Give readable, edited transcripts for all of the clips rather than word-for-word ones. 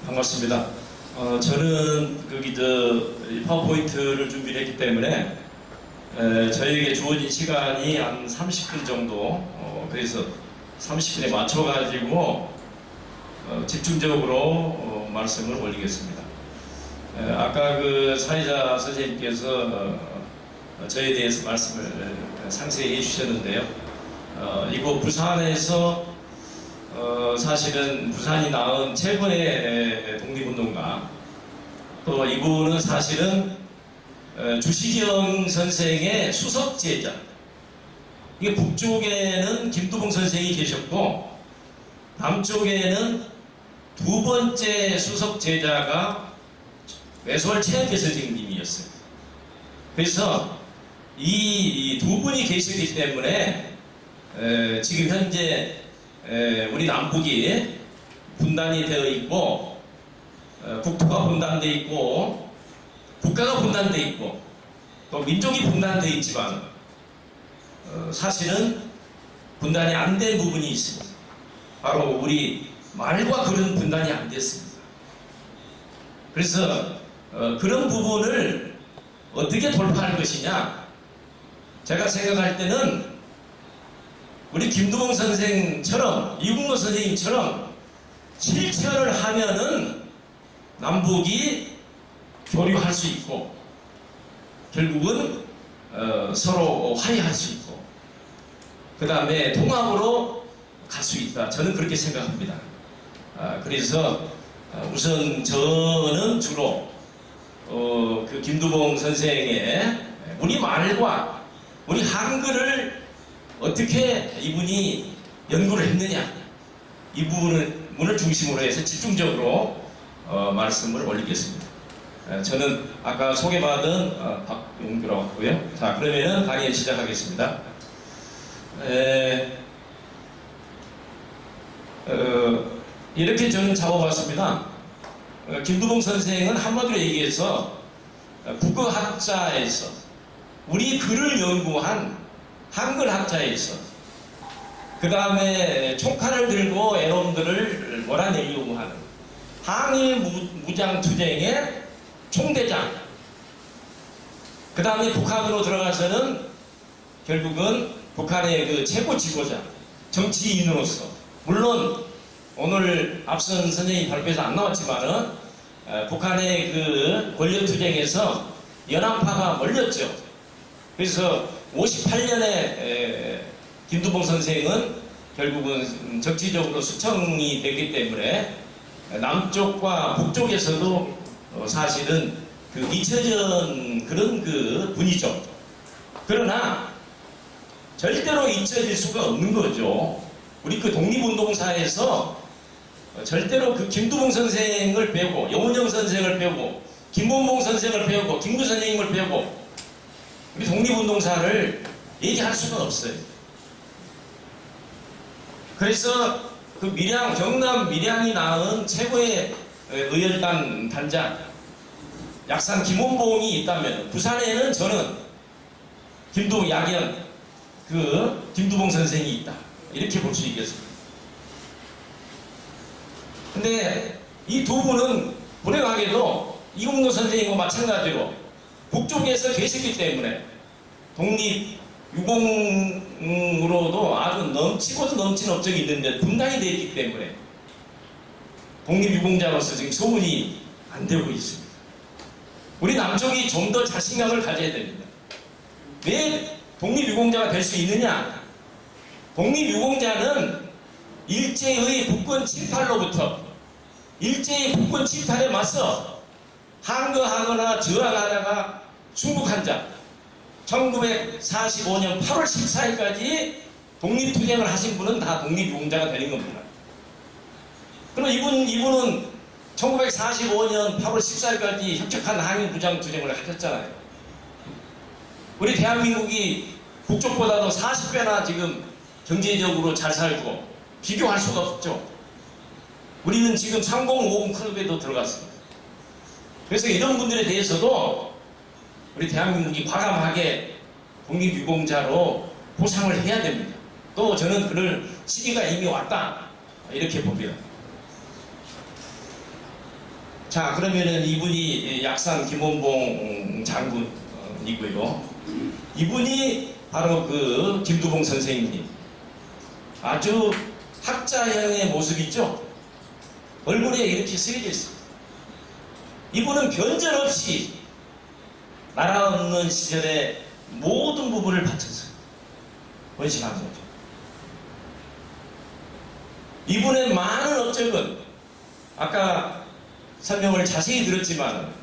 반갑습니다. 저는 파워포인트를 준비를 했기 때문에 저에게 주어진 시간이 한 30분 정도, 그래서 30분에 맞춰가지고 집중적으로 말씀을 올리겠습니다. 아까 그 사회자 선생님께서 저에 대해서 말씀을 상세히 해주셨는데요. 이곳 부산에서 사실은 부산이 낳은 최고의 독립운동가, 또 이분은 사실은 주시경 선생의 수석 제자. 이게 북쪽에는 김두봉 선생이 계셨고 남쪽에는 두 번째 수석 제자가 외솔 최은재 선생님이었어요. 그래서 이 두 분이 계시기 때문에 지금 현재 우리 남북이 분단이 되어 있고 국토가 분단되어 있고 국가가 분단되어 있고 또 민족이 분단되어 있지만 사실은 분단이 안 된 부분이 있습니다. 바로 우리 말과 글은 분단이 안 됐습니다. 그래서 그런 부분을 어떻게 돌파할 것이냐, 제가 생각할 때는 우리 김두봉 선생처럼, 이국노 선생님처럼 실천을 하면은 남북이 교류할 수 있고 결국은 서로 화해할 수 있고 그 다음에 통합으로 갈 수 있다. 저는 그렇게 생각합니다. 그래서 우선 저는 주로 그 김두봉 선생의 우리 말과 우리 한글을 어떻게 이분이 연구를 했느냐, 이 부분을 중심으로 해서 집중적으로 말씀을 올리겠습니다. 저는 아까 소개받은 박용규라고 하고요. 자, 그러면은 강의 시작하겠습니다. 이렇게 저는 잡아봤습니다. 김두봉 선생은 한마디로 얘기해서 국어학자에서 우리 글을 연구한 한글학자에서 그 다음에 총칼을 들고 애놈들을 몰아내려고 하는 항일 무장투쟁의 총대장, 그 다음에 북한으로 들어가서는 결국은 북한의 그 최고 지도자, 정치인으로서, 물론 오늘 앞선 선생님 발표에서 안 나왔지만은 북한의 그 권력투쟁에서 연합파가 몰렸죠. 그래서 58년에 김두봉 선생은 결국은 정치적으로 수청이 됐기 때문에 남쪽과 북쪽에서도 사실은 그 잊혀진 그런 그 분이죠. 그러나 절대로 잊혀질 수가 없는 거죠. 우리 그 독립운동사에서 절대로 그 김두봉 선생을 배우고 영훈영 선생을 배우고 김원봉 선생을 배우고 김구 선생님을 배우고 우리 독립운동사를 얘기할 수가 없어요. 그래서 그 밀양, 경남 밀양이 낳은 최고의 의열단 단장 약산 김원봉이 있다면 부산에는 저는 김두봉 약연 그 김두봉 선생이 있다, 이렇게 볼 수 있겠습니다. 근데 이 두 분은 불행하게도 이국노 선생님과 마찬가지로 북쪽에서 계시기 때문에 독립유공으로도 아주 넘치고도 넘친 업적이 있는데 분단이 되어 있기 때문에 독립유공자로서 지금 소문이 안 되고 있습니다. 우리 남쪽이 좀 더 자신감을 가져야 됩니다. 왜 독립유공자가 될 수 있느냐? 독립유공자는 일제의 북권 침탈로부터 일제의 북권 침탈에 맞서 항거하거나 저항하다가 순국한 자, 1945년 8월 14일까지 독립투쟁을 하신 분은 다 독립유공자가 되는 겁니다. 그럼 이분은 1945년 8월 14일까지 혁혁한 항일무장투쟁을 하셨잖아요. 우리 대한민국이 북쪽보다도 40배나 지금 경제적으로 잘 살고 비교할 수가 없죠. 우리는 지금 3050 클럽에도 들어갔습니다. 그래서 이런 분들에 대해서도 우리 대한민국이 과감하게 독립유공자로 보상을 해야 됩니다. 또 저는 그럴 시기가 이미 왔다, 이렇게 봅니다. 자, 그러면은 이분이 약산 김원봉 장군이고요. 이분이 바로 그 김두봉 선생님. 아주 학자형의 모습이죠. 얼굴에 이렇게 쓰여져 있습니다. 이분은 변절 없이 나라 없는 시절에 모든 부분을 바쳐서 헌신한 거죠. 이분의 많은 업적은 아까 설명을 자세히 들었지만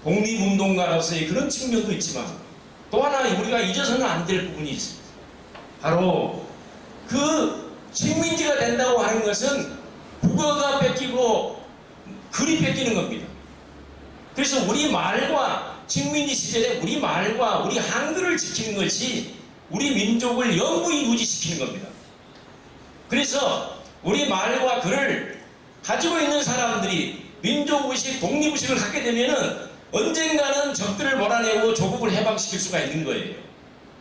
독립운동가로서의 그런 측면도 있지만 또 하나 우리가 잊어서는 안 될 부분이 있습니다. 바로 그 식민지가 된다고 하는 것은 국어가 뺏기고 글이 뺏기는 겁니다. 그래서 우리 말과 식민지 시절에 우리 말과 우리 한글을 지키는 것이 우리 민족을 영구히 유지시키는 겁니다. 그래서 우리 말과 글을 가지고 있는 사람들이 민족의식, 독립의식을 갖게 되면은 언젠가는 적들을 몰아내고 조국을 해방시킬 수가 있는 거예요.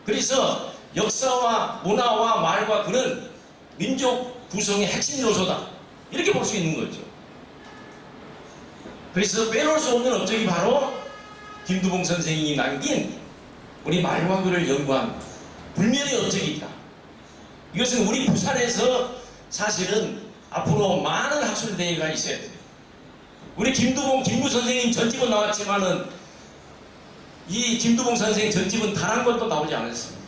그래서 역사와 문화와 말과 글은 민족 구성의 핵심 요소다. 이렇게 볼 수 있는 거죠. 그래서 빼놓을 수 없는 업적이 바로 김두봉 선생이 남긴 우리 말과 글을 연구한 불멸의 업적이다. 이것은 우리 부산에서 사실은 앞으로 많은 학술대회가 있어야 돼요. 우리 김두봉, 김구 선생님 전집은 나왔지만은 이 김두봉 선생님 전집은 단 한 권도 나오지 않았습니다.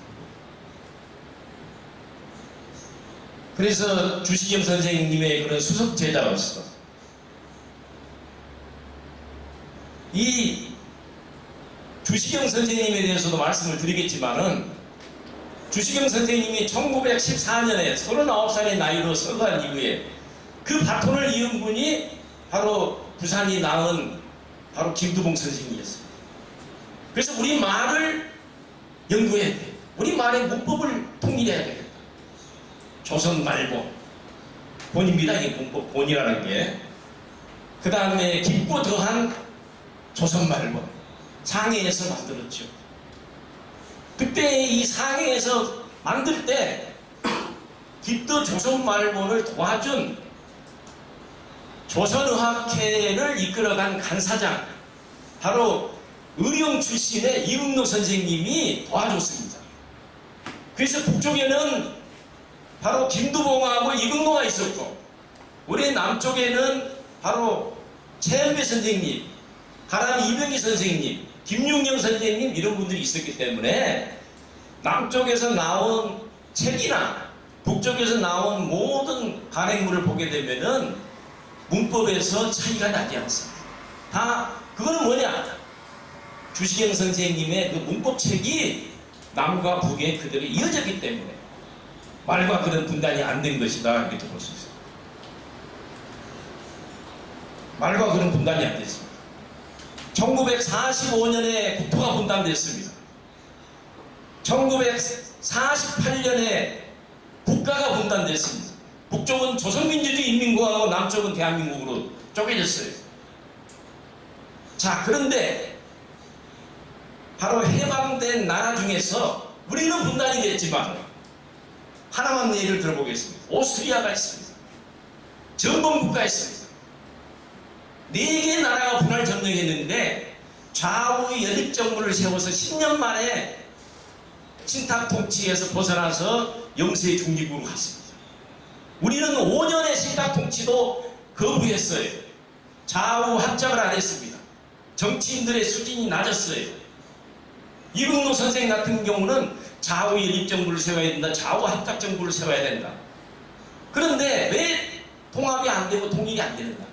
그래서 주시경 선생님의 그런 수석 제자로서 이 주시경 선생님에 대해서도 말씀을 드리겠지만은 주시경 선생님이 1914년에 39살의 나이로 서거한 이후에 그 바톤을 이은 분이 바로 부산이 낳은 바로 김두봉 선생님이었습니다. 그래서 우리 말을 연구해야 돼요. 우리 말의 문법을 통일해야 되겠다. 조선 말본 본입니다. 이 문법 본이라는 게. 그 다음에 깊고 더한 조선 말본 상해에서 만들었죠. 그때 이 상해에서 만들 때 깊도 조선 말본을 도와준 조선의학회를 이끌어간 간사장 바로 의령 출신의 이응로 선생님이 도와줬습니다. 그래서 북쪽에는 바로 김두봉하고 이응로가 있었고 우리 남쪽에는 바로 최연배 선생님, 가람 이병기 선생님, 김용영 선생님 이런 분들이 있었기 때문에 남쪽에서 나온 책이나 북쪽에서 나온 모든 간행물을 보게 되면은 문법에서 차이가 나지 않습니다. 다 그거는 뭐냐? 주시경 선생님의 그 문법책이 남과 북에 그대로 이어졌기 때문에 말과 글은 분단이 안 된 것이다 이렇게 볼 수 있습니다. 말과 글은 분단이 안 됐습니다. 1945년에 국토가 분단됐습니다. 1948년에 국가가 분단됐습니다. 북쪽은 조선민주주의인민공화국, 남쪽은 대한민국으로 쪼개졌어요. 자, 그런데 바로 해방된 나라 중에서 우리는 분단이 됐지만 하나만 예를 들어보겠습니다. 오스트리아가 있습니다. 전범국가 있습니다. 4개의 나라가 분할 점령했는데 좌우의 연립정부를 세워서 10년 만에 신탁 통치에서 벗어나서 영세 중립으로 갔습니다. 우리는 5년의 신탁 통치도 거부했어요. 좌우 합작을 안 했습니다. 정치인들의 수준이 낮았어요. 이응로 선생 같은 경우는 좌우 연립정부를 세워야 된다. 좌우 합작정부를 세워야 된다. 그런데 왜 통합이 안 되고 통일이 안 되는가?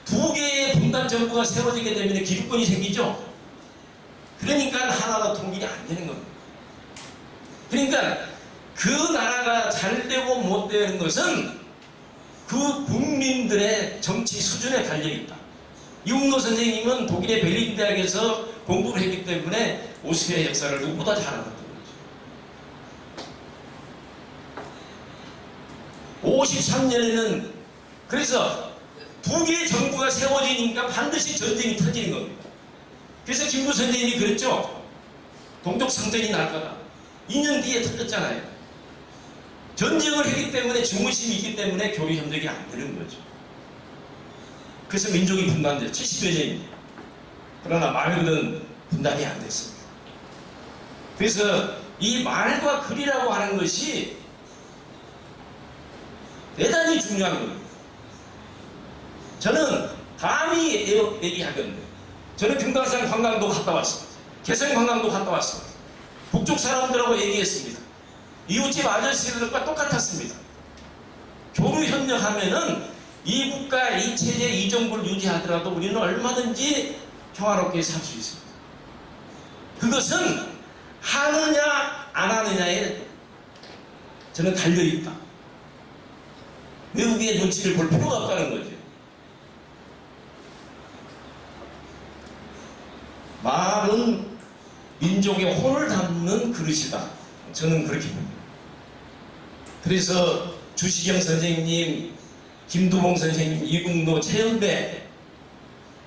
2개의 분단 정부가 세워지게 되면 기득권이 생기죠. 그러니까 하나로 통일이 안 되는 겁니다. 그러니까 그 나라가 잘 되고 못 되는 것은 그 국민들의 정치 수준에 달려있다. 이응로 선생님은 독일의 베를린 대학에서 공부를 했기 때문에 오스트리아 역사를 누구보다 잘 알았던 거죠. 53년에는 그래서 2개의 정부가 세워지니까 반드시 전쟁이 터지는 겁니다. 그래서 김구 선생님이 그랬죠. 동족 상전이 날 거다. 2년 뒤에 터졌잖아요. 전쟁을 했기 때문에 증오심이 있기 때문에 교류 협력이 안 되는 거죠. 그래서 민족이 분단돼요. 70여 년입니다. 그러나 말글은 분단이 안 됐습니다. 그래서 이 말과 글이라고 하는 것이 대단히 중요한 겁니다. 저는 감히 얘기하건데 저는 금강산 관광도 갔다 왔습니다. 개성 관광도 갔다 왔습니다. 북쪽 사람들하고 얘기했습니다. 이웃집 아저씨들과 똑같았습니다. 교류 협력하면은 이 국가, 이 체제, 이 정부를 유지하더라도 우리는 얼마든지 평화롭게 살 수 있습니다. 그것은 하느냐 안 하느냐에 저는 달려있다. 외국의 눈치를 볼 필요가 없다는 거죠. 말은 민족의 혼을 담는 그릇이다. 저는 그렇게 봅니다. 그래서 주시경 선생님, 김두봉 선생님, 이국노, 최연배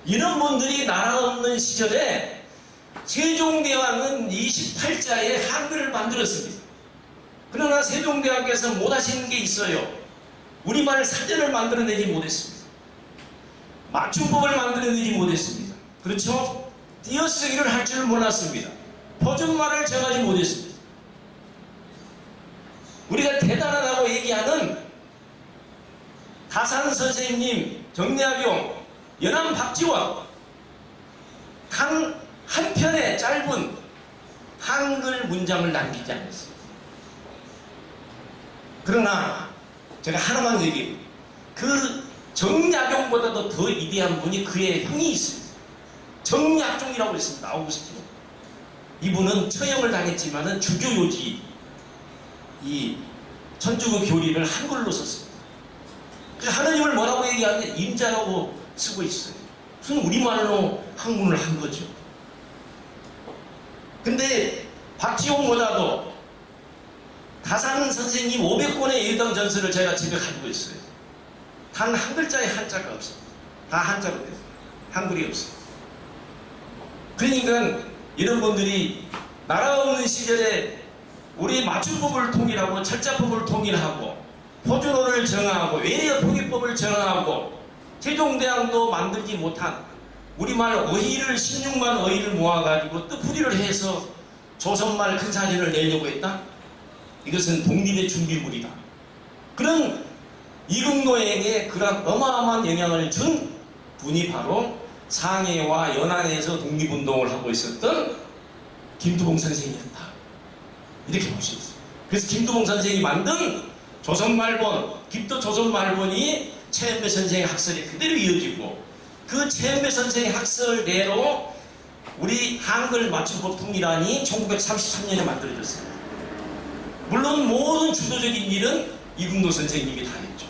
이런 분들이 나라 없는 시절에 세종대왕은 28자의 한글을 만들었습니다. 그러나 세종대왕께서 못하시는 게 있어요. 우리말 사전을 만들어내지 못했습니다. 맞춤법을 만들어내지 못했습니다. 그렇죠? 띄어쓰기를 할 줄 몰랐습니다. 표준말을 정하지 못했습니다. 우리가 대단하다고 얘기하는 다산 선생님, 정례학용, 연암 박지원 한 편의 짧은 한글 문장을 남기지 않았습니다. 그러나 제가 하나만 얘기해요. 그 정약용보다도 더 위대한 분이 그의 형이 있습니다. 정약종이라고 있습니다. 아우구스티노. 이분은 처형을 당했지만은 주교요지 이 천주교 교리를 한글로 썼습니다. 그래서 하느님을 뭐라고 얘기하는데 임자라고 쓰고 있어요. 무슨 우리말로 한문을 한 거죠. 근데 박지홍보다도 다산 선생님 500권의 예당 전서를 제가 집에 가지고 있어요. 단 한 글자에 한자가 없습니다. 다 한자로 돼요. 한글이 없어요. 그러니까 이런 분들이 나라 없는 시절에 우리 맞춤법을 통일하고 철자법을 통일하고 표준어를 정하고 외래 통일법을 정하고 세종대왕도 만들지 못한 우리말 어휘를 16만 어휘를 모아가지고 뜻풀이를 해서 조선말 큰 사전을 내려고 했다? 이것은 독립의 준비물이다. 그런 이국노에게 그런 어마어마한 영향을 준 분이 바로 상해와 연안에서 독립운동을 하고 있었던 김두봉 선생이었다. 이렇게 볼 수 있어요. 그래서 김두봉 선생이 만든 조선말본, 깊도 조선말본이 최연배 선생의 학설이 그대로 이어지고 그 최연배 선생의 학설대로 우리 한글 맞춤법 통일안이 1933년에 만들어졌습니다. 물론 모든 주도적인 일은 이국노 선생님이 다 했죠.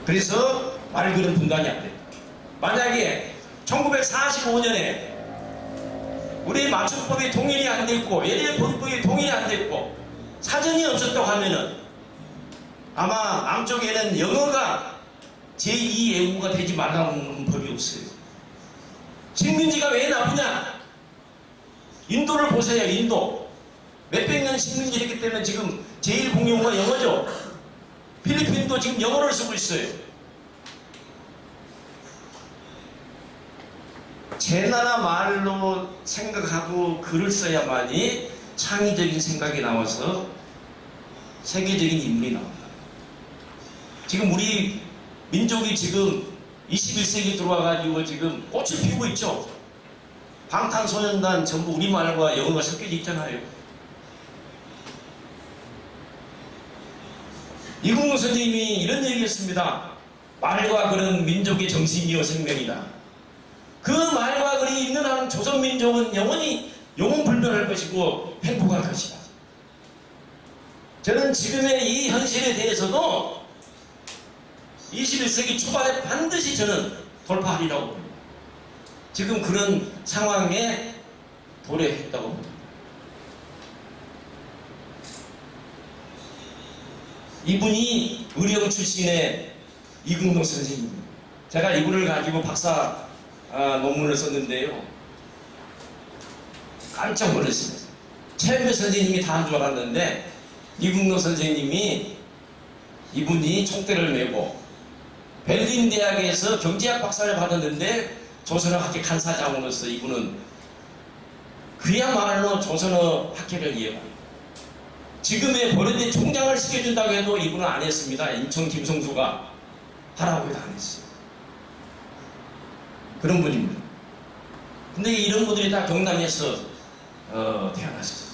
그래서 말글은 분단이 안 됐다. 만약에 1945년에 우리 맞춤법이 통일이 안 됐고 외래 법이 통일이 안 됐고 사전이 없었다고 하면은 아마 남쪽에는 영어가 제2 외국어가 되지 말라는 법이 없어요. 식민지가 왜 나쁘냐? 인도를 보세요. 인도 몇백 년 식민지였기 때문에 지금 제1 공용어가 영어죠. 필리핀도 지금 영어를 쓰고 있어요. 제 나라 말로 생각하고 글을 써야만이 창의적인 생각이 나와서 세계적인 인물이 나옵니다. 지금 우리 민족이 지금 21세기 들어와가지고 지금 꽃을 피우고 있죠. 방탄소년단 전부 우리말과 영어가 섞여져 있잖아요. 이국노 선생님이 이런 얘기했습니다. 말과 글은 민족의 정신이요 생명이다. 그 말과 글이 있는 한 조선민족은 영원히 영원불변할 것이고 행복할 것이다. 저는 지금의 이 현실에 대해서도 21세기 초반에 반드시 저는 돌파하리라고 봅니다. 지금 그런 상황에 도래했다고 봅니다. 이분이 의령 출신의 이국노 선생님입니다. 제가 이분을 가지고 박사 논문을 썼는데요. 깜짝 놀랐습니다. 최연배 선생님이 다 한 줄 알았는데 이국노 선생님이 이분이 총대를 메고 베를린 대학에서 경제학 박사를 받았는데 조선어 학회 칸사장으로서 이분은 그야말로 조선어 학회를 이해합니다. 지금의 버려진 총장을 시켜준다고 해도 이분은 안 했습니다. 인천 김성수가 하라고 해도 안 했어요. 그런 분입니다. 근데 이런 분들이 다 경남에서 태어났었어요.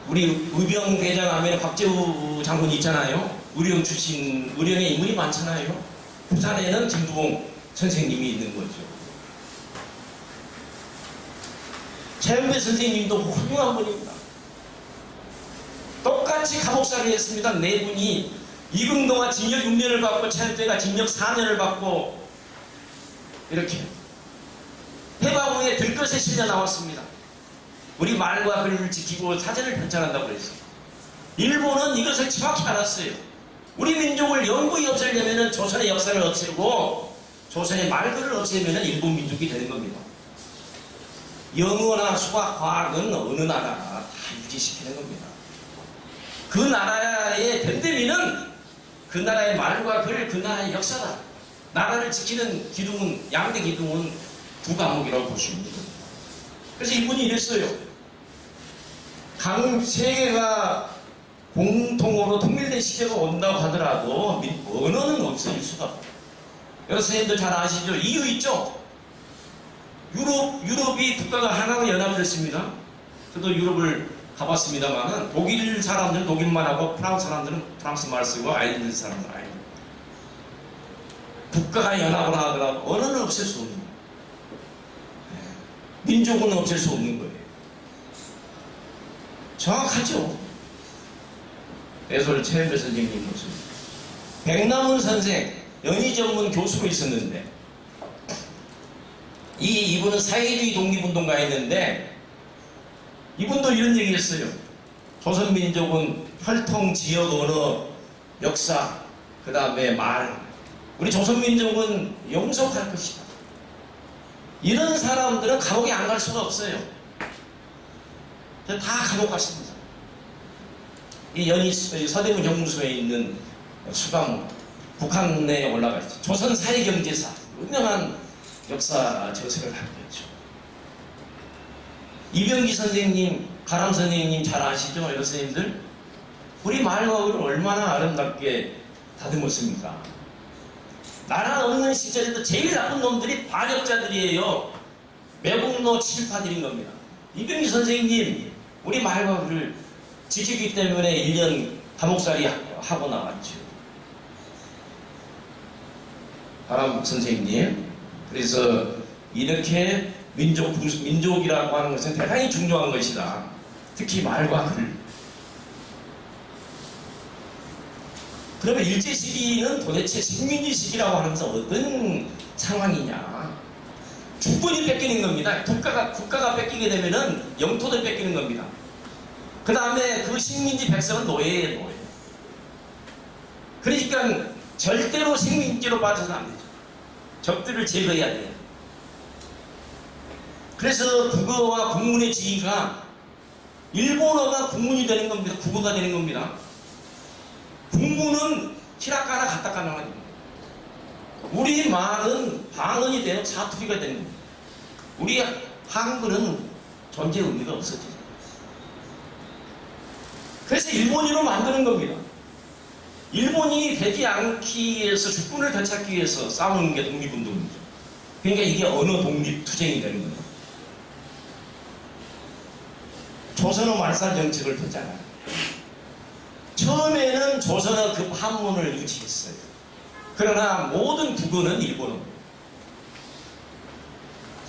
우리 의병 대장 하면 박재우 장군 있잖아요. 의령 출신, 의령에 인물이 많잖아요. 부산에는 김두봉 선생님이 있는 거죠. 최은배 선생님도 훌륭한 분입니다. 똑같이 감옥살이를 했습니다. 네 분이 이금동아 징역 6년을 받고 최은배가 징역 4년을 받고 이렇게 해방 후에 들것에 실려 나왔습니다. 우리 말과 글을 지키고 사전을 편찬한다고 그랬어요. 일본은 이것을 정확히 알았어요. 우리 민족을 영구히 없애려면 조선의 역사를 없애고 조선의 말글을 없애면 일본 민족이 되는 겁니다. 영어나 수학, 과학은 어느 나라가 다 유지시키는 겁니다. 그 나라의 됨됨이는 그 나라의 말과 글, 그 나라의 역사다. 나라를 지키는 기둥은, 양대 기둥은 두 과목이라고 볼 수 있는 겁니다. 그래서 이분이 이랬어요. 세계가 공통으로 통일된 시대가 온다고 하더라도 언어는 없어질 수가 없어요. 여러분 선생님들 잘 아시죠? 이유 있죠? 유럽이 국가가 하나로 연합됐습니다. 저도 유럽을 가봤습니다만은 독일 사람들은 독일말 하고 프랑스 사람들은 프랑스 말 쓰고 아일랜드 사람들은 아일랜드. 국가가 연합을 하더라도 언어는 없앨 수 없는 거예요. 민족은 없앨 수 없는 거예요. 정확하죠? 대솔 최은배 선생님 모습. 백남훈 선생, 연희 전문 교수로 있었는데, 이분은 사회주의 독립운동가였는데, 이분도 이런 얘기 했어요. 조선민족은 혈통, 지역, 언어, 역사, 그 다음에 말. 우리 조선민족은 영속할 것이다. 이런 사람들은 감옥에 안 갈 수가 없어요. 다 감옥 갔습니다. 이 서대문 형무소에 있는 수감, 북한에 올라가 있죠. 조선 사회경제사, 유명한 역사 저서를 하고 있죠. 이병기 선생님, 가람 선생님 잘 아시죠? 여러 선생님들? 우리 말과 글을 얼마나 아름답게 다듬었습니까? 나라 없는 시절에도 제일 나쁜 놈들이 반역자들이에요. 매국노 친일파들인 겁니다. 이병기 선생님, 우리 말과 글을 지키기 때문에 1년 감옥살이 하고 나왔죠. 가람 선생님, 그래서 이렇게 민족이라고 하는 것은 대단히 중요한 것이다. 특히 말과 글. 그러면 일제시기는 도대체 식민지 시기라고 하면서 어떤 상황이냐? 주권이 뺏기는 겁니다. 국가가 뺏기게 되면은 영토도 뺏기는 겁니다. 그 다음에 그 식민지 백성은 노예예요, 노예. 그러니까 절대로 식민지로 빠져서는 안 되죠. 적들을 제거해야 돼요. 그래서 국어와 국문의 지위가 일본어가 국문이 되는 겁니다. 국어가 되는 겁니다. 국문은 히라카나 가타카나가 됩니다. 우리 말은 방언이 되는 사투리가 되는 겁니다. 우리 한글은 존재 의미가 없어져요. 그래서 일본인으로 만드는 겁니다. 일본이 되지 않기 위해서 주권을 되찾기 위해서 싸우는 게 독립운동이죠. 그러니까 이게 언어 독립 투쟁이 되는 겁니다. 조선어 말살 정책을 폈잖아요. 처음에는 조선어 급 한문을 유지했어요. 그러나 모든 국어는 일본어입니다.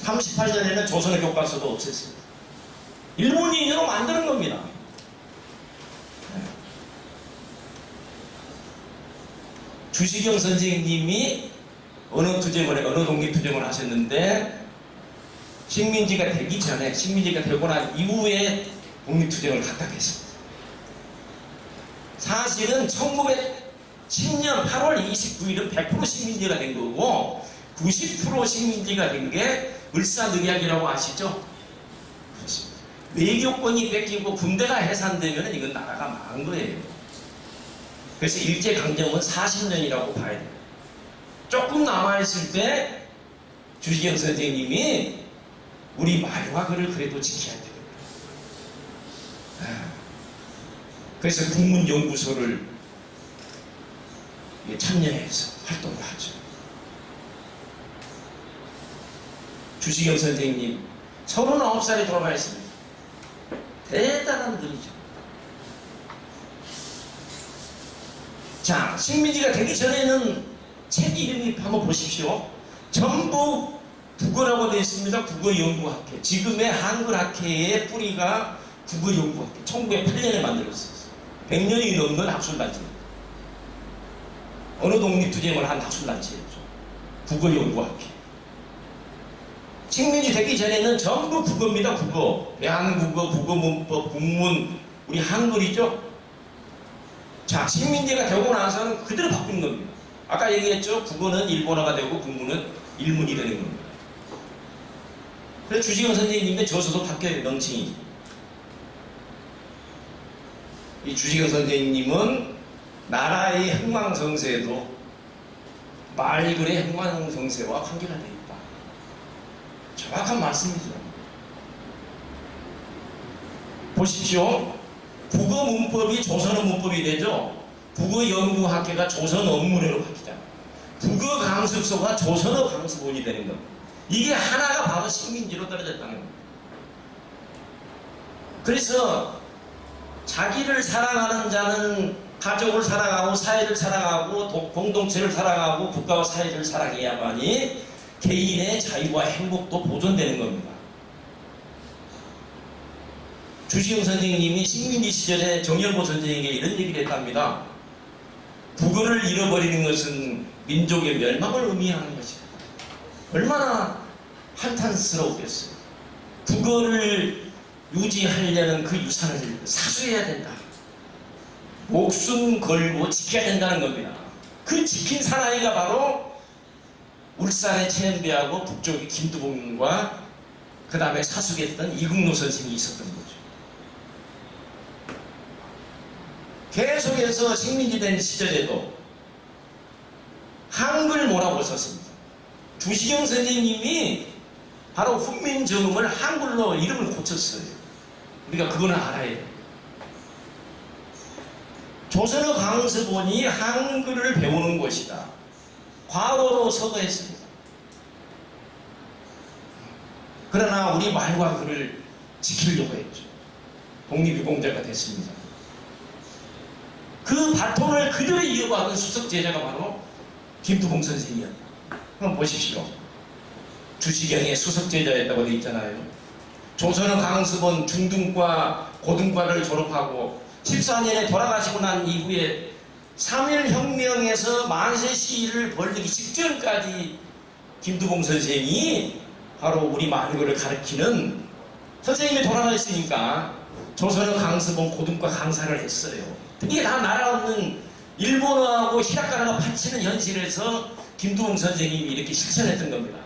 38년에는 조선어 교과서도 없앴어요. 일본인으로 만드는 겁니다. 주시경 선생님이 언어 독립투쟁을 하셨는데 식민지가 되기 전에, 식민지가 되고 난 이후에 독립투쟁을 각각했습니다. 사실은 1910년 8월 29일은 100% 식민지가 된 거고 90% 식민지가 된 게 을사늑약이라고 아시죠? 그렇습니다. 외교권이 뺏기고 군대가 해산되면 이건 나라가 망한 거예요. 그래서 일제강점은 40년이라고 봐야 돼요. 조금 남아있을 때 주시경 선생님이 우리 말과글을 그래도 지켜야 돼요. 그래서 국문연구소를 참여해서 활동을 하죠. 주시경 선생님 39살에 돌아가셨습니다. 대단한 분이죠. 자, 식민지가 되기 전에는 책 이름이 한번 보십시오. 전부 국어라고 되어 있습니다. 국어연구학회. 지금의 한글학회의 뿌리가 국어연구학회. 1908년에 만들었어요. 100년이 넘는 학술단체입니다. 어느 독립투쟁을 한 학술단체였죠. 국어연구학회. 식민지 되기 전에는 전부 국어입니다. 국어. 대한국어, 국어문법, 국문, 우리 한글이죠. 자, 식민지가 되고 나서는 그대로 바꾼 겁니다. 아까 얘기했죠. 국어는 일본어가 되고 국문은 일문이 되는 겁니다. 그래서 주시경 선생님인데 저서도 바뀌어요. 명칭이. 이 주시경 선생님은 나라의 흥망성쇠에도 말글의 흥망성쇠와 관계가 되어 있다. 정확한 말씀이죠. 보십시오. 국어 문법이 조선어 문법이 되죠. 국어연구학회가 조선어 문회로 바뀌잖아요. 국어 강습소가 조선어 강습원이 되는 겁니다. 이게 하나가 바로 식민지로 떨어졌다는 겁니다. 그래서 자기를 사랑하는 자는 가족을 사랑하고 사회를 사랑하고 공동체를 사랑하고 국가와 사회를 사랑해야만이 개인의 자유와 행복도 보존되는 겁니다. 주시경 선생님이 식민지 시절에 정열보 선생에게 이런 얘기를 했답니다. 국어를 잃어버리는 것은 민족의 멸망을 의미하는 것이다. 얼마나 한탄스러웠겠어요. 국어를 유지하려는 그 유산을 사수해야 된다. 목숨 걸고 지켜야 된다는 겁니다. 그 지킨 사나이가 바로 울산의 최연배하고 북쪽의 김두봉과 그 다음에 사숙했던 이국노 선생이 있었던 거죠. 계속해서 식민지 된 시절에도 한글모라고 썼습니다. 주시경 선생님이 바로 훈민정음을 한글로 이름을 고쳤어요. 우리가 그거는 알아야 돼요. 조선어 강습원이 한글을 배우는 곳이다. 과거로 서거했습니다. 그러나 우리 말과 글을 지키려고 했죠. 독립유공자가 됐습니다. 그 바톤을 그대로 이어받은 수석 제자가 바로 김두봉 선생이었다. 한번 보십시오. 주시경의 수석 제자였다고 되어 있잖아요. 조선어 강습원 중등과 고등과를 졸업하고 14년에 돌아가시고 난 이후에 3.1혁명에서 만세 시위를 벌이기 직전까지 김두봉 선생이 바로 우리 만국을 가르치는 선생님이 돌아가셨으니까 조선어 강습원 고등과 강사를 했어요. 이게 다 나라 없는 일본어하고 히라가나가 파치는 현실에서 김두봉 선생님이 이렇게 실천했던 겁니다.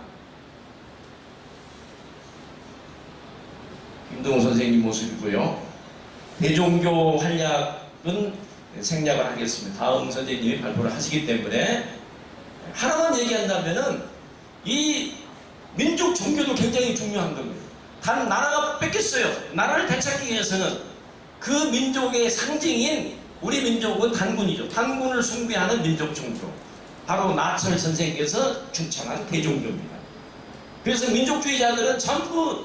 김두봉 선생님 모습이고요. 대종교 활약은 생략을 하겠습니다. 다음 선생님이 발표를 하시기 때문에 하나만 얘기한다면은 이 민족 종교도 굉장히 중요한 겁니다. 단 나라가 뺏겼어요. 나라를 되찾기 위해서는 그 민족의 상징인 우리 민족은 단군이죠. 단군을 숭배하는 민족 종교. 바로 나철 선생께서 추천한 대종교입니다. 그래서 민족주의자들은 전부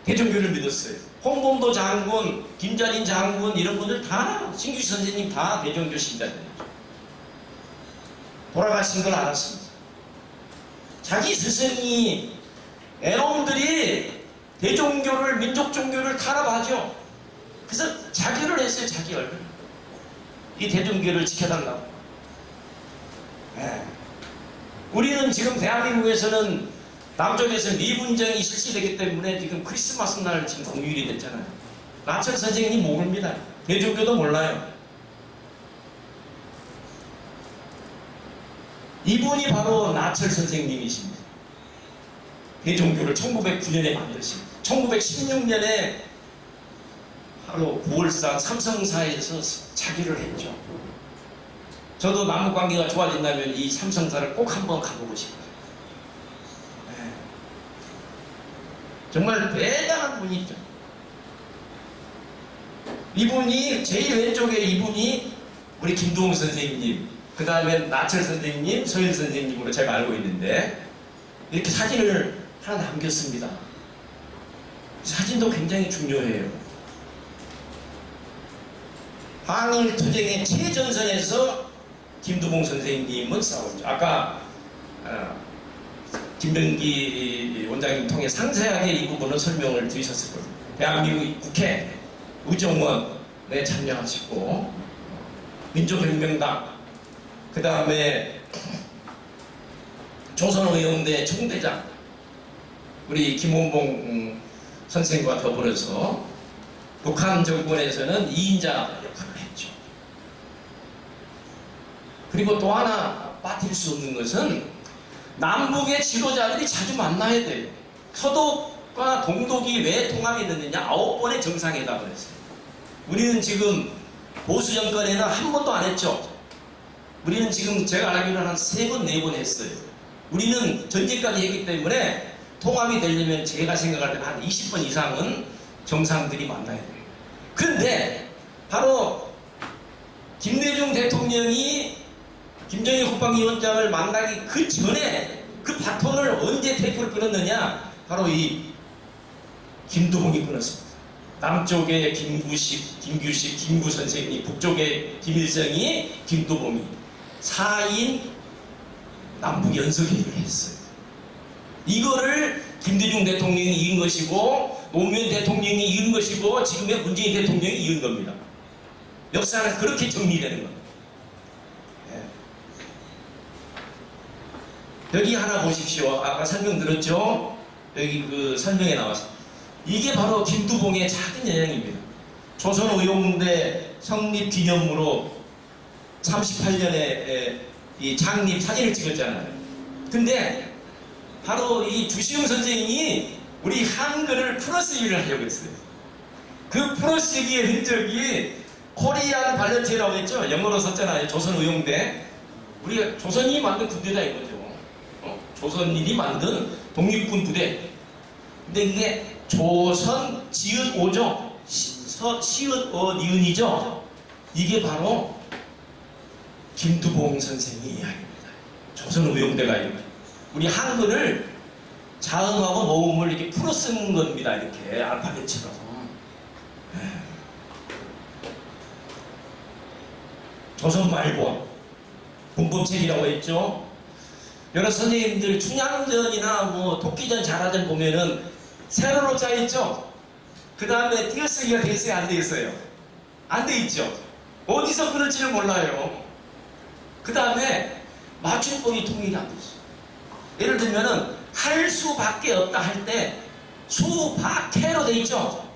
대종교를 믿었어요. 홍범도 장군, 김자린 장군 이런 분들 다 신규 선생님 다 대종교 신자들이죠. 돌아가신 걸 알았습니다. 자기 스승이 애놈들이 대종교를 민족 종교를 탄압하죠. 그래서 자결을 했어요. 자기 얼굴. 이 대종교를 지켜달라고. 네. 우리는 지금 대한민국에서는 남쪽에서 미분정이 실시되기 때문에 지금 크리스마스 날 지금 공휴일이 됐잖아요. 나철 선생님이 모릅니다. 대종교도 몰라요. 이분이 바로 나철 선생님이십니다. 대종교를 1909년에 만드십니다. 1916년에 바로 9월사 삼성사에서 자기를 했죠. 저도 남북 관계가 좋아진다면 이 삼성사를 꼭 한번 가보고 싶어요. 네. 정말 대단한 분이죠. 이분이 제일 왼쪽에 이분이 우리 김두홍 선생님, 그 다음에 나철 선생님, 소일 선생님으로 제가 알고 있는데 이렇게 사진을 하나 남겼습니다. 사진도 굉장히 중요해요. 항일 투쟁의 최전선에서 김두봉 선생님은 싸웠죠. 아까 김병기 원장님 통해 상세하게 이 부분을 설명을 드리셨을 거예요. 대한민국 국회 의정원에 참여하시고 민족혁명당, 그 다음에 조선의용대 총대장 우리 김원봉 선생과 더불어서 북한 정권에서는 2인자 역할을 했죠. 그리고 또 하나 빠뜨릴 수 없는 것은 남북의 지도자들이 자주 만나야 돼요. 서독과 동독이 왜 통합이 됐느냐? 9번의 정상회담을 했어요. 우리는 지금 보수 정권에는 한 번도 안 했죠. 우리는 지금 제가 알기로는 한 3번, 4번 했어요. 우리는 전쟁까지 했기 때문에 통합이 되려면 제가 생각할 때는 한 20번 이상은 정상들이 만나야 돼요. 그런데 바로 김대중 대통령이 김정일 국방위원장을 만나기 그 전에 그 바톤을 언제 테이프를 끊었느냐? 바로 이 김두봉이 끊었습니다. 남쪽에 김구식, 김규식, 김구 선생님, 북쪽에 김일성이, 김두봉이 4인 남북 연석회의를 했어요. 이거를 김대중 대통령이 이은 것이고 노무현 대통령이 이은 것이고 지금의 문재인 대통령이 이은 겁니다. 역사는 그렇게 정리되는 겁니다. 네. 여기 하나 보십시오. 아까 설명 들었죠? 여기 그 설명에 나왔어요. 이게 바로 김두봉의 작은 여행입니다. 조선의용대 성립 기념으로 38년에 이 창립 사진을 찍었잖아요. 근데 바로 이 주시영 선생님이 우리 한글을 풀어쓰기를 하려고 했어요. 그 풀어쓰기의 흔적이 코리안 발레트라고 했죠. 영어로 썼잖아요. 조선의용대. 우리가 조선이 만든 군대다 이거죠. 조선인이 만든 독립군 부대. 근데 이게 조선 지읒 오죠. 시읒 어 니은이죠. 이게 바로 김두봉 선생의 이야기입니다. 조선의용대가 이렇게 우리 한글을 자음하고 모음을 이렇게 풀어 쓰는 겁니다. 이렇게 알파벳처럼. 조선말고 문법책이라고 했죠. 여러 선생님들 춘향전이나 뭐 도끼전 자라전 보면은 세로로 짜 있죠. 그 다음에 띄어쓰기가 돼 있어요, 안 돼 있어요? 안 돼 있죠. 어디서 그럴지를 몰라요. 그 다음에 맞춤법이 통일이 안 돼 있어요. 예를 들면은 할 수밖에 없다 할 때 수밖에로 돼 있죠.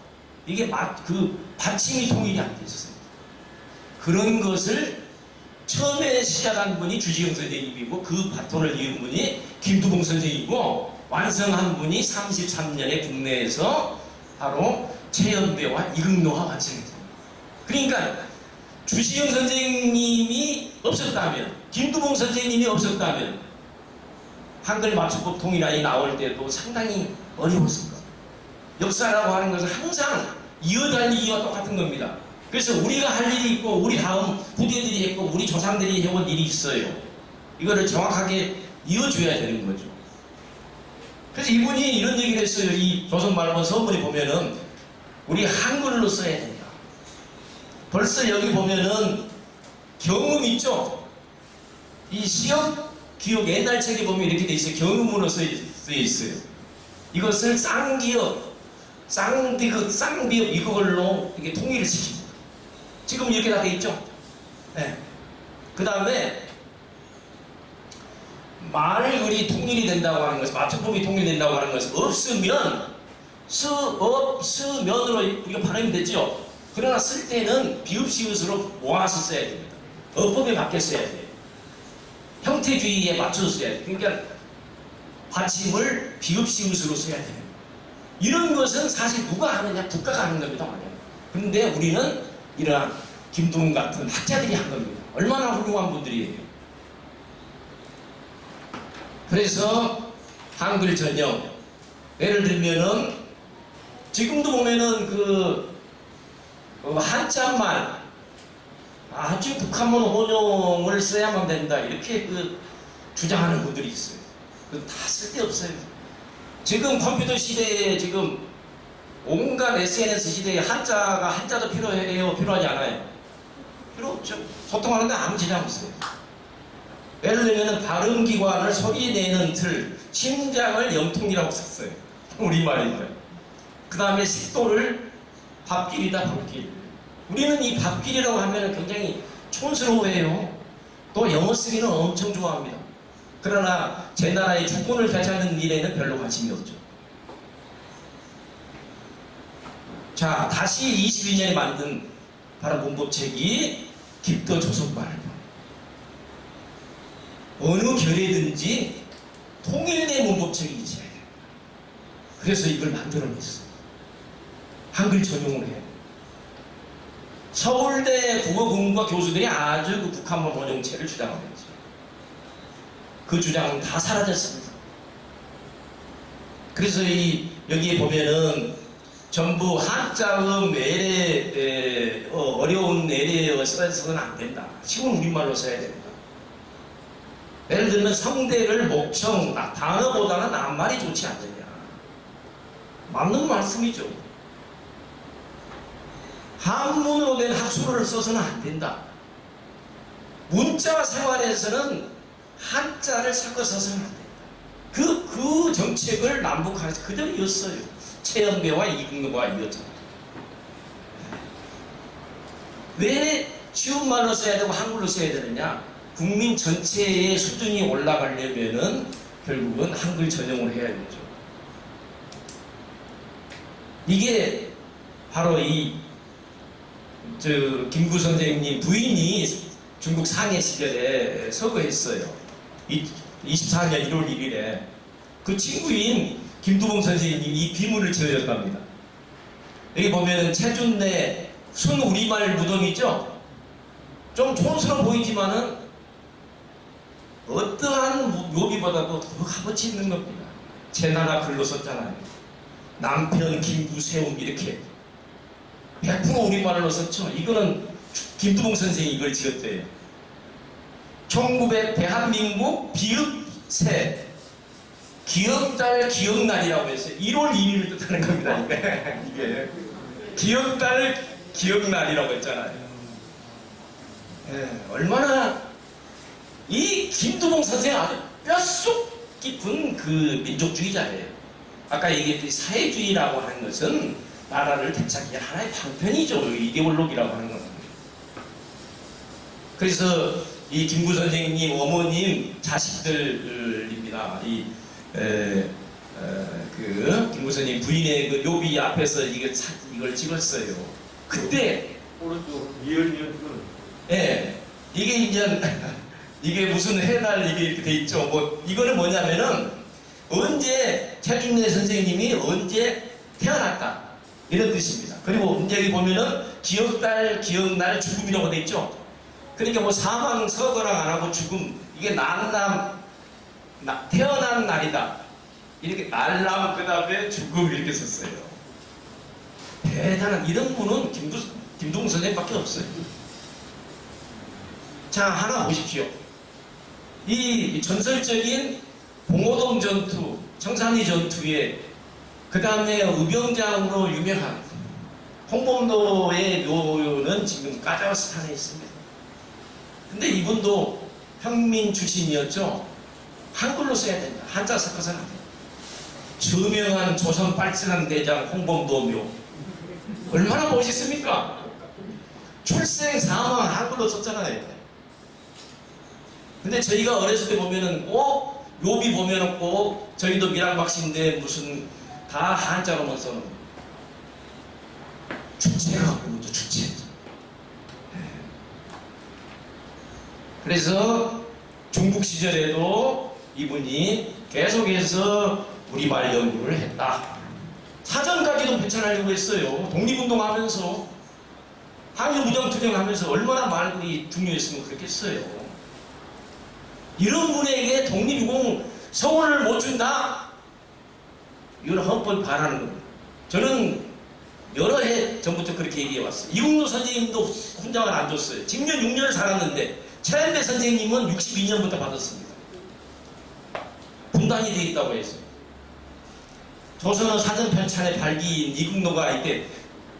이게 그 받침이 통일이 안 돼 있어요. 그런 것을 처음에 시작한 분이 주지영 선생님이고 그 바톤을 이은 분이 김두봉 선생님이고 완성한 분이 33년에 국내에서 바로 최연배와 이극노가 완성했습니다. 그러니까 주시영 선생님이 없었다면, 김두봉 선생님이 없었다면 한글 맞춤법 통일안이 나올 때도 상당히 어려웠을 겁니다. 역사라고 하는 것은 항상 이어갈 이유와 똑같은 겁니다. 그래서 우리가 할 일이 있고 우리 다음 후대들이 했고 우리 조상들이 해온 일이 있어요. 이거를 정확하게 이어줘야 되는 거죠. 그래서 이분이 이런 얘기를 했어요. 이 조선말본 서문에 보면은 우리 한글로 써야 된다. 벌써 여기 보면은 경음 있죠? 이 시험 기억 옛날 책에 보면 이렇게 돼 있어요. 경음으로 쓰여 있어요. 이것을 쌍기역, 쌍비극, 쌍비역 이걸로 이렇게 통일을 시킵니다. 지금 이렇게 다 돼 있죠? 네. 그 다음에 말글이 통일이 된다고 하는 것은, 맞춤법이 통일된다고 하는 것은 없으면 없으면으로 우리가 발음이 됐죠. 그러나 쓸 때는 비읍시읒으로 모아서 써야 됩니다. 어법에 맞게 써야 돼요. 형태주의에 맞춰서 써야 돼요. 그러니까 받침을 비읍시읒으로 써야 돼요. 이런 것은 사실 누가 하느냐? 국가가 하는 겁니다. 그런데 우리는 이러한 김두문 같은 학자들이 한 겁니다. 얼마나 훌륭한 분들이에요. 그래서 한글 전형, 예를 들면은 지금도 보면은 그 한자말 아주 북한문 혼용을 써야만 된다 이렇게 주장하는 분들이 있어요. 다 쓸데없어요. 지금 컴퓨터 시대에 지금 온갖 SNS 시대에 한자도 필요해요? 필요하지 않아요? 필요 없죠. 소통하는데 아무 지장 없어요. 예를 들면 발음기관을 소리 내는 틀, 심장을 염통이라고 썼어요. 우리말이니까. 그 다음에 식도를 밥길이다, 밥길. 우리는 이 밥길이라고 하면 굉장히 촌스러워해요. 또 영어 쓰기는 엄청 좋아합니다. 그러나 제 나라의 주권을 되찾는 일에는 별로 관심이 없죠. 자, 다시 22년에 만든 바로 문법책이 깊더 조선말법. 어느 결에든지 통일된 문법책이 있어야 돼요. 그래서 이걸 만들어냈어요. 한글 전용을 해요. 서울대 국어국문과 교수들이 아주 그 북한문 번역체를 주장하면서 그 주장은 다 사라졌습니다. 그래서 여기에 보면은 전부 한자음 외래 어려운 외래어 써서는 안 된다. 쉬운 우리말로 써야 된다. 예를 들면 성대를 목청 단어보다는 낱말이 좋지 않느냐. 맞는 말씀이죠. 한문으로 된 학술어를 써서는 안 된다. 문자 생활에서는 한자를 섞어 써서는 안 된다. 그 정책을 남북한에서 그대로 이었어요. 최연배와 이근거가 이었잖아요. 왜 쉬운 말로 써야 되고 한글로 써야 되느냐? 국민 전체의 수준이 올라가려면은 결국은 한글 전용을 해야겠죠. 이게 바로 김구 선생님 부인이 중국 상해 시절에 서거했어요. 24년 1월 1일에 그 친구인 김두봉 선생님이 이 비문을 지어줬답니다. 여기 보면 최준내 순우리말 무덤이죠. 좀 촌스러워 보이지만은 어떠한 묘비보다도 더 값어치 있는 겁니다. 제 나라 글로 썼잖아요. 남편 김구세움 이렇게 100% 우리말로 썼죠. 이거는 김두봉 선생이 이걸 지었대요. 1900 대한민국 비읍새 기억달 기억날이라고 해서 1월 2일을 뜻하는 겁니다. 이게 기억달 기억날이라고 했잖아요. 얼마나 이 김두봉 선생은 아주 뼛속 깊은 그 민족주의자예요. 아까 얘기했듯이 사회주의라고 하는 것은 나라를 되찾기 위한 하나의 방편이죠. 이데올로기라고 하는 건. 그래서 이 김구 선생님 어머님 자식들입니다. 김구 선생님 부인의 그 묘비 앞에서 이걸 찍었어요. 그때 오른쪽 리얼 예, 이게 이제 이게 무슨 해날 이게 이렇게 돼 있죠. 이거는 뭐냐면은 언제 최준내 선생님이 언제 태어났다 이런 뜻입니다. 그리고 여기 보면은 기억달 기억날 죽음이라고 돼 있죠. 그러니까 사망 서거랑 안 하고 죽음 이게 태어난 날이다 이렇게 날람 그 다음에 죽음 이렇게 썼어요. 대단한 이런 분은 김두봉 선생님밖에 없어요. 자, 하나 보십시오. 이 전설적인 봉오동 전투, 청산리 전투에 그 다음에 의병장으로 유명한 홍범도의 묘는 지금 카자흐스탄에 있습니다. 근데 이분도 평민 출신이었죠. 한글로 써야 된다. 한자 섞어서는 안 돼요. 저명한 조선 빨치산 대장 홍범도 묘. 얼마나 멋있습니까? 출생 사망 한글로 썼잖아요. 근데 저희가 어렸을 때 보면은 꼭 묘비 보면은 꼭 저희도 밀양박씨인데 무슨 다 한자로만 써놓은 주체가 뭐죠? 주체. 그래서 중국 시절에도 이분이 계속해서 우리말 연구를 했다. 사전까지도 배찬하려고 했어요. 독립운동하면서 항일 무장투쟁하면서 얼마나 말들이 중요했으면 그렇겠어요. 이런 분에게 독립유공 서울을 못 준다? 이건 헌법에 반하는 겁니다. 저는 여러 해 전부터 그렇게 얘기해왔어요. 이국노 선생님도 훈장을 안 줬어요. 징년 6년을 살았는데 최현배 선생님은 62년부터 받았습니다. 분단이 되어 있다고 했어요. 조선어 사전편찬의 발기인 이국노가 이때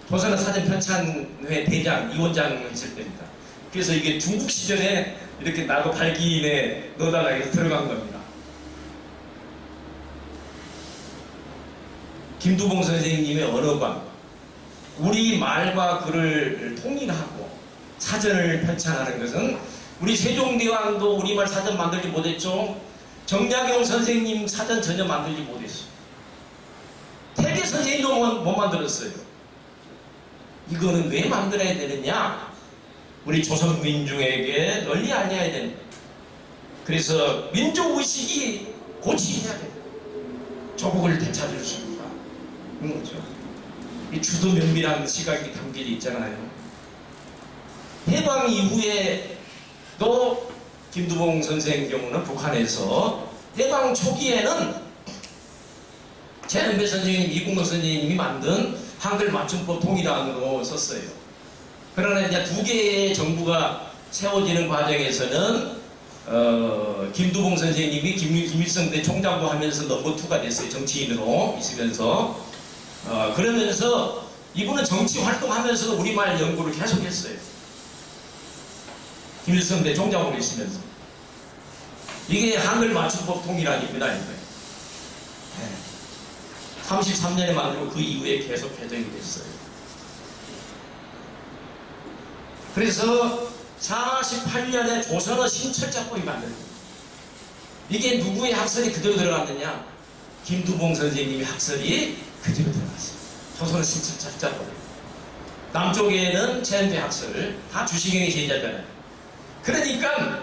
조선어 사전편찬회 대장, 위원장 했을 때입니다. 그래서 이게 중국 시절에 이렇게 나도 발기인에 넣어달라 해서 들어간 겁니다. 김두봉 선생님의 언어관, 우리 말과 글을 통일하고 사전을 편찬하는 것은 우리 세종대왕도 우리말 사전 만들지 못했죠. 정약용 선생님 사전 전혀 만들지 못했어요. 태계 선생님도 못 만들었어요. 이거는 왜 만들어야 되느냐? 우리 조선 민중에게 널리 알려야 된다. 그래서 민족의식이 고치해야 돼요. 조국을 되찾을 수가 있는 거죠. 이 주도 면밀한 시각이 담겨 있잖아요. 해방 이후에도 김두봉 선생 경우는 북한에서 해방 초기에는 최현배 선생님, 이국노 선생님이 만든 한글 맞춤법 통일안으로 썼어요. 그러나 이제 두 개의 정부가 세워지는 과정에서는 김두봉 선생님이 김일성 때 총장부 하면서 넘버2가 됐어요. 정치인으로 있으면서 그러면서 이분은 정치 활동하면서도 우리말 연구를 계속했어요. 김일성 때 총장으로 있으면서 이게 한글 맞춤법 통일안입니다. 33년에 만들고 그 이후에 계속 개정이 됐어요. 그래서 48년에 조선어 신철자법이 만들어집니다. 이게 누구의 학설이 그대로 들어갔느냐? 김두봉 선생님의 학설이 그대로 들어갔어요. 조선어 신철자법. 남쪽에는 최현배 학설, 다 주시경의 제자잖아요. 그러니까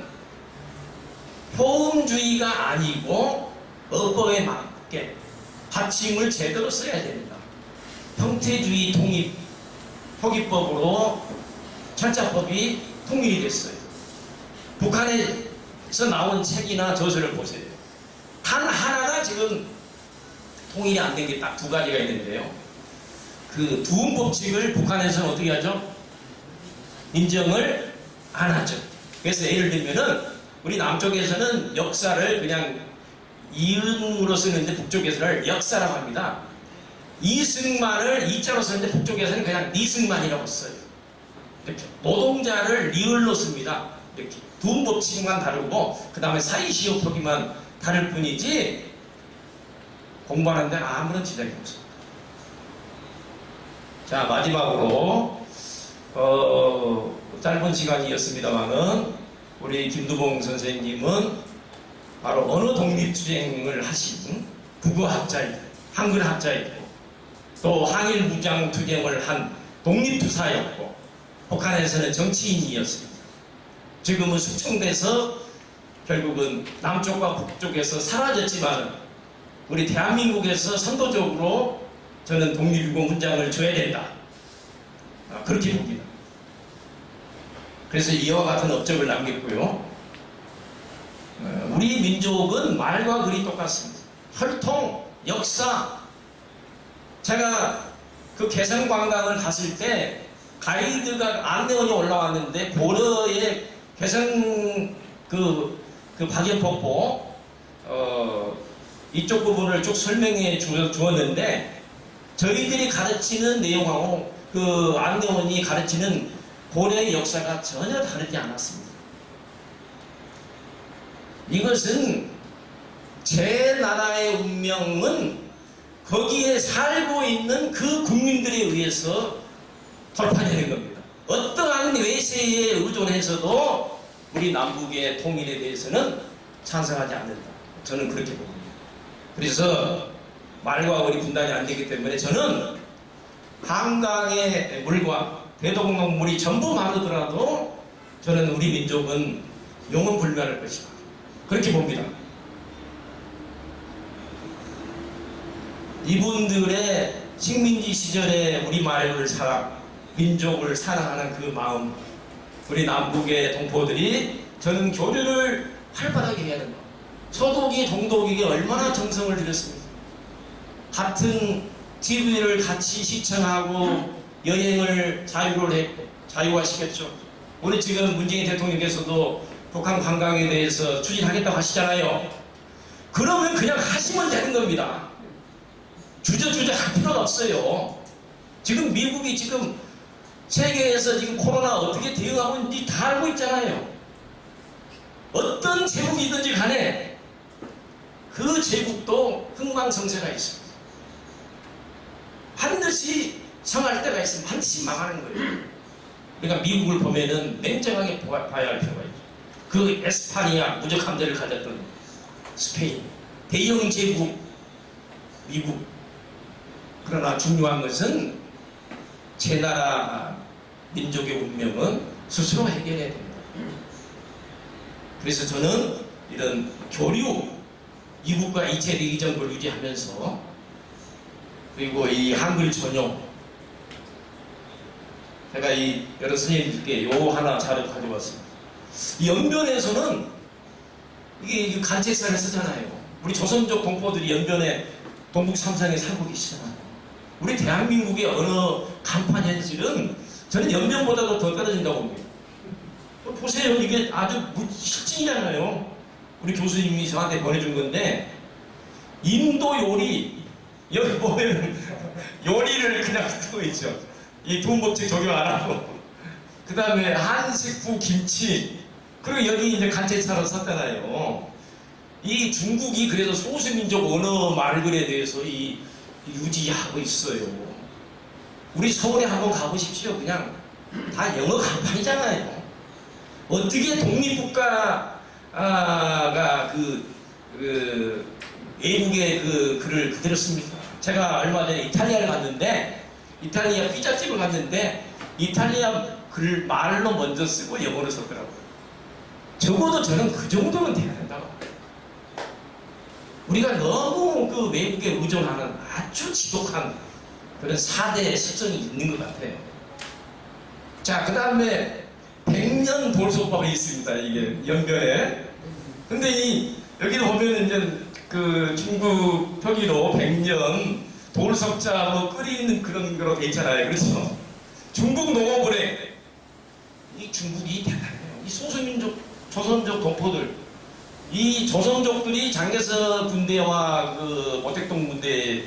포음주의가 아니고 어법에 맞게 받침을 제대로 써야 됩니다. 형태주의 통일 표기법으로 철자법이 통일이 됐어요. 북한에서 나온 책이나 저서를 보세요. 단 하나가 지금 통일이 안 된 게 딱 두 가지가 있는데요. 그 두음법칙을 북한에서는 어떻게 하죠? 인정을 안 하죠. 그래서 예를 들면은 우리 남쪽에서는 역사를 그냥 이음으로 쓰는데 북쪽에서는 역사라고 합니다. 이승만을 이자로 쓰는데 북쪽에서는 그냥 이승만이라고 써요. 이렇게 노동자를 리을로 씁니다. 이렇게 두음법칙만 다르고 그 다음에 사이시오 표기만 다를 뿐이지 공부하는 데는 아무런 지장이 없습니다. 자, 마지막으로 짧은 시간이었습니다만은 우리 김두봉 선생님은 바로 언어 독립투쟁을 하신 국어학자이고 한글학자이고 또 항일 무장투쟁을 한 독립투사였고 북한에서는 정치인이었습니다. 지금은 숙청돼서 결국은 남쪽과 북쪽에서 사라졌지만 우리 대한민국에서 선도적으로 저는 독립유공 훈장을 줘야 된다. 그렇게 봅니다. 그래서 이와 같은 업적을 남겼고요. 우리 민족은 말과 글이 똑같습니다. 혈통, 역사. 제가 그 개성관광을 갔을 때 가이드가 안내원이 올라왔는데 고려의 개성 그 박연폭포 이쪽 부분을 쭉 설명해 주었는데 저희들이 가르치는 내용하고 그 안내원이 가르치는 고려의 역사가 전혀 다르지 않았습니다. 이것은 제 나라의 운명은 거기에 살고 있는 그 국민들에 의해서 돌파되는 겁니다. 어떠한 외세에 의존해서도 우리 남북의 통일에 대해서는 찬성하지 않는다. 저는 그렇게 봅니다. 그래서 말과 글이 분단이 안 되기 때문에 저는 한강의 물과 대동강 물이 전부 마르더라도 저는 우리 민족은 영원불멸할 것이다. 그렇게 봅니다. 이분들의 식민지 시절의 우리말을 사랑, 민족을 사랑하는 그 마음, 우리 남북의 동포들이 저는 교류를 활발하게 해야 된다. 서독이 동독에게 얼마나 정성을 들였습니까? 같은 TV를 같이 시청하고 여행을 자유화시켰죠. 우리 지금 문재인 대통령께서도 북한 관광에 대해서 추진하겠다고 하시잖아요. 그러면 그냥 하시면 되는 겁니다. 주저주저 할 필요는 없어요. 지금 미국이 지금 세계에서 지금 코로나 어떻게 대응하고 있는지 다 알고 있잖아요. 어떤 제국이든지 간에 그 제국도 흥망성쇠가 있습니다. 반드시 성할 때가 있으면 반드시 망하는 거예요. 그러니까 미국을 보면은 냉정하게 봐야 할 필요가 있죠. 그 에스파니아 무적 함대를 가졌던 스페인, 대영 제국 미국. 그러나 중요한 것은 제 나라 민족의 운명은 스스로 해결해야 됩니다. 그래서 저는 이런 교류, 이국과 이체대기 정부를 유지하면서 그리고 이 한글 전용, 제가 이 여러 선생님들께 요 하나 자료 가져왔습니다. 이 연변에서는 이게 간체사를 쓰잖아요. 우리 조선족 동포들이 연변에 동북 삼성에 살고 계시잖아요. 우리 대한민국의 어느 간판 현실은 저는 연변보다도 더 떨어진다고 봅니다. 보세요. 이게 아주 실증이잖아요. 우리 교수님이 저한테 보내준 건데, 인도 요리, 여기 보면 요리를 그냥 쓰고 있죠. 이 두음법칙 적용 안 하고. 그 다음에 한식부 김치. 그리고 여기 이제 간체차로 썼잖아요. 이 중국이 그래서 소수민족 언어 말글에 대해서 유지하고 있어요. 우리 서울에 한번 가보십시오. 그냥 다 영어 간판이잖아요. 어떻게 독립국가가 외국의 그 글을 그대로 씁니까? 제가 얼마 전에 이탈리아를 갔는데, 이탈리아 피자집을 갔는데, 이탈리아 글 말로 먼저 쓰고 영어로 썼더라고요. 적어도 저는 그 정도는 돼야 된다고. 우리가 너무 그 외국에 의존하는 아주 지독한 그런 4대 습성이 있는 것 같아요. 자, 그 다음에 백년 돌솥밥이 있습니다. 이게 연변에. 근데 여기도 보면 이제 그 중국 표기로 백년 돌석자 뭐 끓이는 그런 거로 돼 있잖아요. 그래서 중국 농어불에 이 중국이 대단해요. 이 소수민족 조선족 동포들, 이 조선족들이 장개석 군대와 그 모택동 군대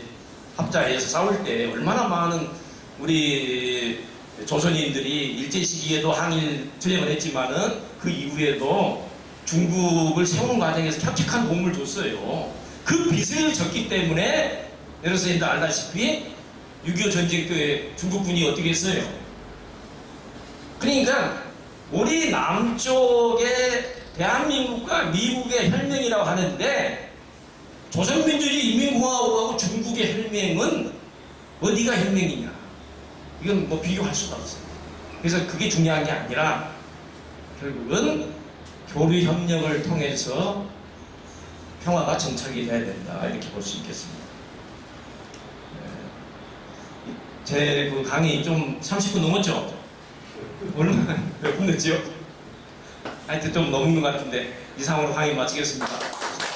합자해서 싸울 때 얼마나 많은 우리 조선인들이 일제 시기에도 항일 투쟁을 했지만은 그 이후에도 중국을 세우는 과정에서 캡책한 도움을 줬어요. 그 빚을 졌기 때문에 여러분들 알다시피 6.25 전쟁 때 중국군이 어떻게 했어요? 그러니까 우리 남쪽의 대한민국과 미국의 혈맹이라고 하는데, 조선민주주의 인민공화국하고 중국의 혈맹은 어디가 혈맹이냐? 이건 뭐 비교할 수가 없어요. 그래서 그게 중요한 게 아니라 결국은 교류 협력을 통해서 평화가 정착이 돼야 된다, 이렇게 볼 수 있겠습니다. 제 그 강의 좀 30분 넘었죠? 얼마 몇 분 됐지요? 하여튼 좀 넘은 것 같은데 이상으로 강의 마치겠습니다.